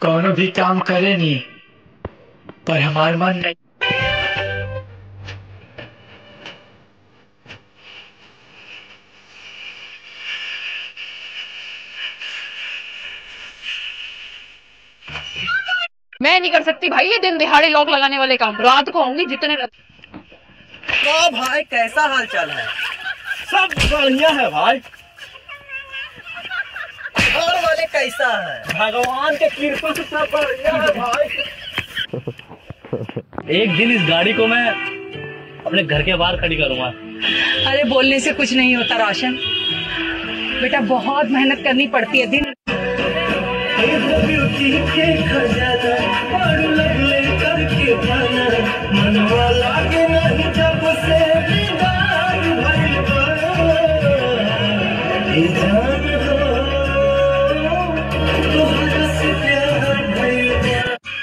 कौनो भी काम करे नहीं पर हमार मन नहीं। मैं नहीं कर सकती भाई ये दिन दिहाड़े लॉक लगाने वाले काम। रात को आऊंगी जितने तो भाई कैसा हाल चाल है? सब बढ़िया है भाई। घर वाले कैसा है? भगवान के कृपा से सब बढ़िया है भाई। एक दिन इस गाड़ी को मैं अपने घर के बाहर खड़ी करूंगा। अरे बोलने से कुछ नहीं होता रोशन, बेटा बहुत मेहनत करनी पड़ती है दिन।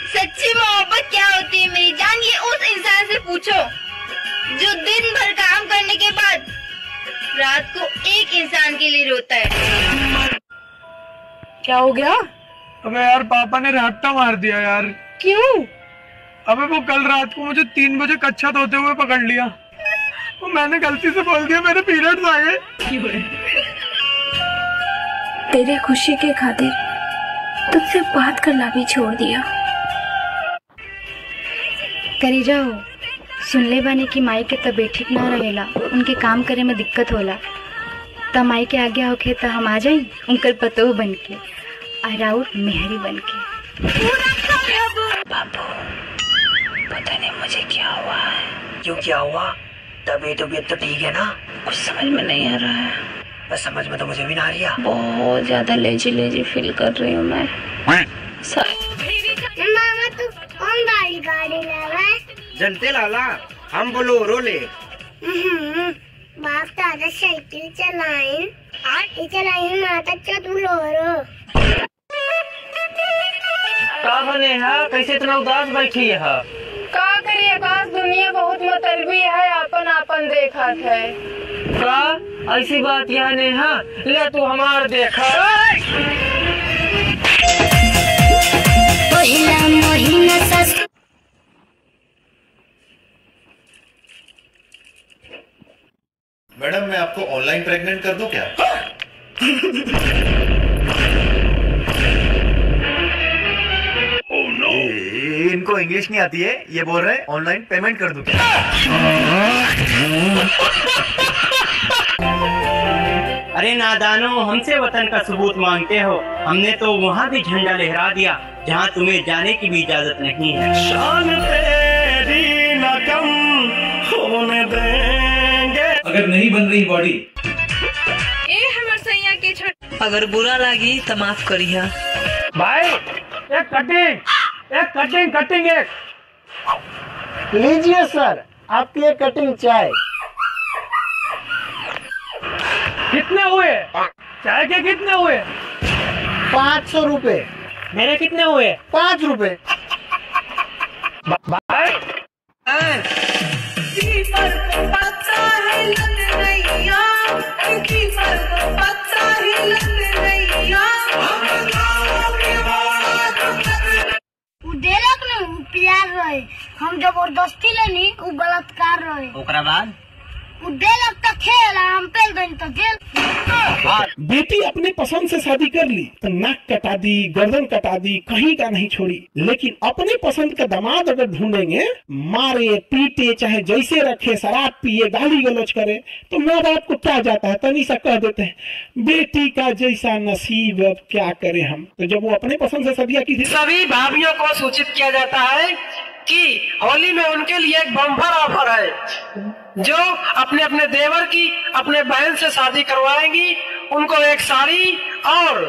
सच्ची मोहब्बत क्या होती है मेरी जान, ये उस इंसान से पूछो जो दिन भर काम करने के बाद रात को एक इंसान के लिए रोता है। क्या हो गया? अबे यार पापा ने रट्टा मार दिया यार। क्यों? अबे वो कल रात को मुझे 3 बजे कच्छा धोते हुए पकड़ लिया। वो मैंने गलती से बोल दिया मेरे पीरियड्स आ गए। तेरे खुशी के खातिर तुझसे बात करना भी छोड़ दिया। करी जाओ सुन ले बानी की माई के तबीयत ठीक ना रहेला, उनके काम करे में दिक्कत होला। त माई के आगे होके त हम आ जाई उनकर पतो बन के और आउर मेहरी बन के। बाबू पता नहीं मुझे क्या हुआ है। क्यों क्या हुआ? तबीयत तो ठीक है ना? कुछ समझ में नहीं आ रहा है। बस समझ में तो मुझे भी ना आ रही है। बहुत ज्यादा लेजी लेजी फील कर रही हूँ मैं। मामा तू कौन गाड़ी गाड़ी लावा है? जनते लाला हम बोलो ले। बाप दादा साइकिल चलाइन माता चतु लोरो। का बने है? कैसे इतना उदास बैठी है? का करिए आकाश, दुनिया बहुत मतलबी है, अपन अपन देखत है। का ऐसी बात यहाँ ने है? ले तू हमार देखा। मैडम मैं आपको ऑनलाइन प्रेग्नेंट कर दूं क्या? Oh no! इनको इंग्लिश नहीं आती है, ये बोल रहे हैं ऑनलाइन पेमेंट कर दूं क्या? अरे नादानो, हमसे वतन का सबूत मांगते हो। हमने तो वहाँ भी झंडा लहरा दिया जहाँ तुम्हें जाने की भी इजाजत नहीं है। शान तेरी न कम होने देंगे। अगर नहीं बन रही बॉडी ए हमर सैया के छट। अगर बुरा लगी तो माफ करिया। भाई एक कटिंग एक लीजिए सर आपकी एक कटिंग चाय। कितने हुए? चाय के कितने हुए? 500 रुपए। मेरे कितने हुए? 5 रुपए। भाई प्यार रहे, हम जबरदस्ती लेनी उ बलात्कार रहे। ओकरा बाद देलक त खेल हम पेल गई तो जेल। बेटी अपने पसंद से शादी कर ली तो नाक कटा दी, गर्दन कटा दी, कहीं का नहीं छोड़ी। लेकिन अपने पसंद का दामाद अगर ढूंढेंगे, मारे पीटे चाहे जैसे रखे, शराब पिए, गाली गलौज करे, तो माँ बाप को क्या जाता है, तनी सा कह देते हैं बेटी का जैसा नसीब, अब क्या करें हम। तो जब वो अपने पसंद से शादियां की थी, सभी भाभियों को सूचित किया जाता है कि होली में उनके लिए एक बम्पर ऑफर है। जो अपने अपने देवर की अपने बहन से शादी करवाएंगी उनको एक साड़ी और